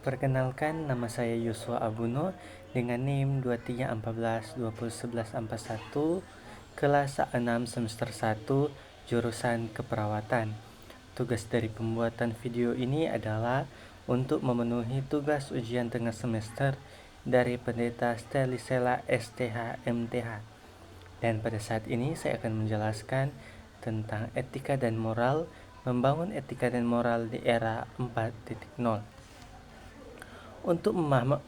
Perkenalkan, nama saya Yuswa Abuno dengan NIM 2314201141, kelas 6 semester 1, jurusan keperawatan. Tugas dari pembuatan video ini adalah untuk memenuhi tugas ujian tengah semester dari Pendeta Stelisela STH MTH. Dan pada saat ini saya akan menjelaskan tentang etika dan moral, membangun etika dan moral di era 4.0. Untuk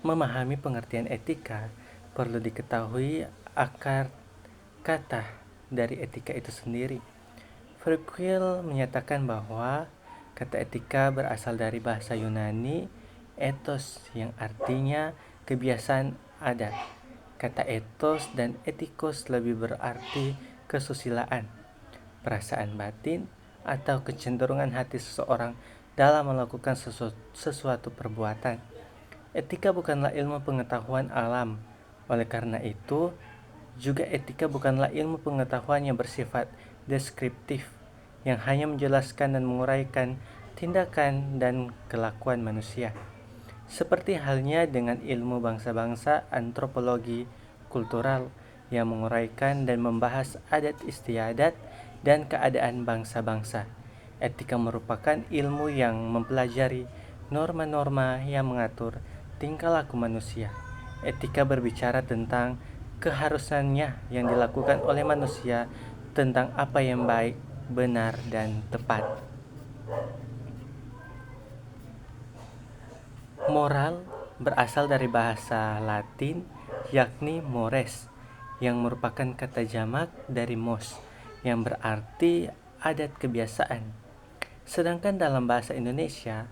memahami pengertian etika, perlu diketahui akar kata dari etika itu sendiri. Foucault menyatakan bahwa kata etika berasal dari bahasa Yunani ethos yang artinya kebiasaan adat. Kata ethos dan etikos lebih berarti kesusilaan, perasaan batin, atau kecenderungan hati seseorang dalam melakukan sesuatu perbuatan. Etika bukanlah ilmu pengetahuan alam. Oleh karena itu, juga etika bukanlah ilmu pengetahuan yang bersifat deskriptif, yang hanya menjelaskan dan menguraikan tindakan dan kelakuan manusia. Seperti halnya dengan ilmu bangsa-bangsa antropologi kultural yang menguraikan dan membahas adat istiadat dan keadaan bangsa-bangsa. Etika merupakan ilmu yang mempelajari norma-norma yang mengatur tingkah laku manusia. Etika berbicara tentang keharusannya yang dilakukan oleh manusia tentang apa yang baik, benar, dan tepat. Moral berasal dari bahasa Latin yakni mores, yang merupakan kata jamak dari mos, yang berarti adat kebiasaan. Sedangkan dalam bahasa Indonesia,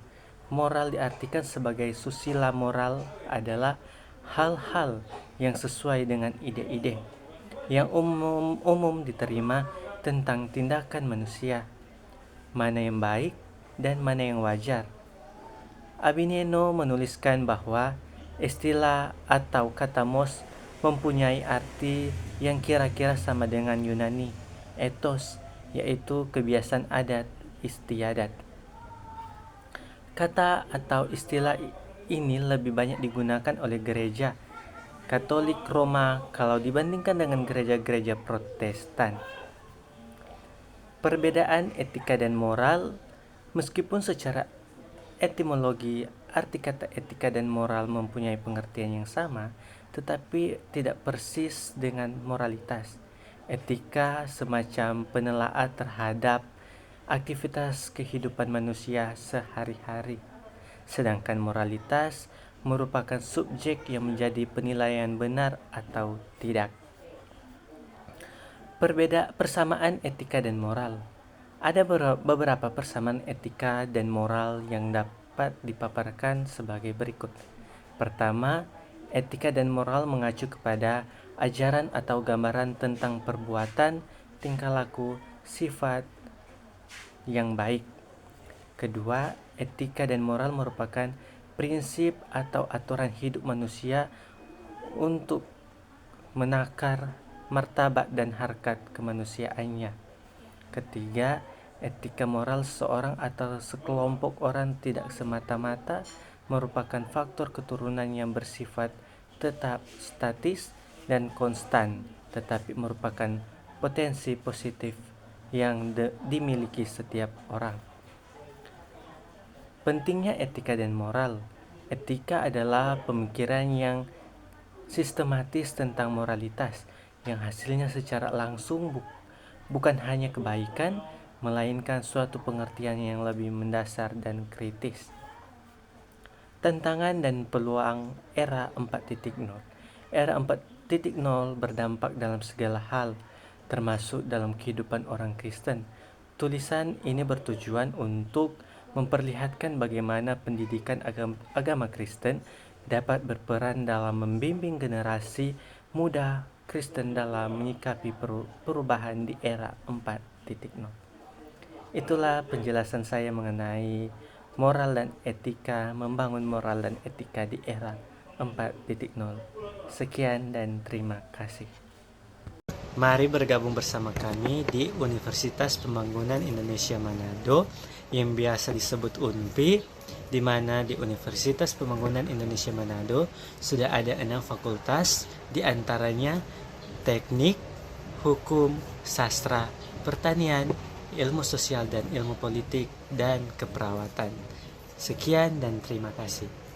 moral diartikan sebagai susila moral adalah hal-hal yang sesuai dengan ide-ide yang umum diterima tentang tindakan manusia, mana yang baik dan mana yang wajar. Abineno menuliskan bahwa istilah atau kata mos mempunyai arti yang kira-kira sama dengan Yunani ethos, yaitu kebiasaan adat istiadat. Kata atau istilah ini lebih banyak digunakan oleh gereja Katolik Roma kalau dibandingkan dengan gereja-gereja Protestan. Perbedaan etika dan moral, meskipun secara etimologi arti kata etika dan moral mempunyai pengertian yang sama, tetapi tidak persis dengan moralitas. Etika semacam penelaah terhadap aktivitas kehidupan manusia sehari-hari, sedangkan moralitas merupakan subjek yang menjadi penilaian benar atau tidak. Persamaan etika dan moral. Ada beberapa persamaan etika dan moral yang dapat dipaparkan sebagai berikut. Pertama, etika dan moral mengacu kepada ajaran atau gambaran tentang perbuatan, tingkah laku, sifat yang baik. Kedua, etika dan moral merupakan prinsip atau aturan hidup manusia untuk menakar martabat dan harkat kemanusiaannya. Ketiga, etika moral seseorang atau sekelompok orang tidak semata-mata merupakan faktor keturunan yang bersifat tetap statis dan konstan, tetapi merupakan potensi positif yang dimiliki setiap orang. Pentingnya etika dan moral. Etika adalah pemikiran yang sistematis tentang moralitas, yang hasilnya secara langsung bukan hanya kebaikan, melainkan suatu pengertian yang lebih mendasar dan kritis. Tantangan dan peluang era 4.0. Era 4.0 berdampak dalam segala hal, termasuk dalam kehidupan orang Kristen. Tulisan ini bertujuan untuk memperlihatkan bagaimana pendidikan agama Kristen dapat berperan dalam membimbing generasi muda Kristen dalam menyikapi perubahan di era 4.0. Itulah penjelasan saya mengenai moral dan etika, membangun moral dan etika di era 4.0. Sekian dan terima kasih. Mari bergabung bersama kami di Universitas Pembangunan Indonesia Manado yang biasa disebut UNPI di mana di Universitas Pembangunan Indonesia Manado sudah ada 6 fakultas, di antaranya teknik, hukum, sastra, pertanian, ilmu sosial dan ilmu politik, dan keperawatan. Sekian dan terima kasih.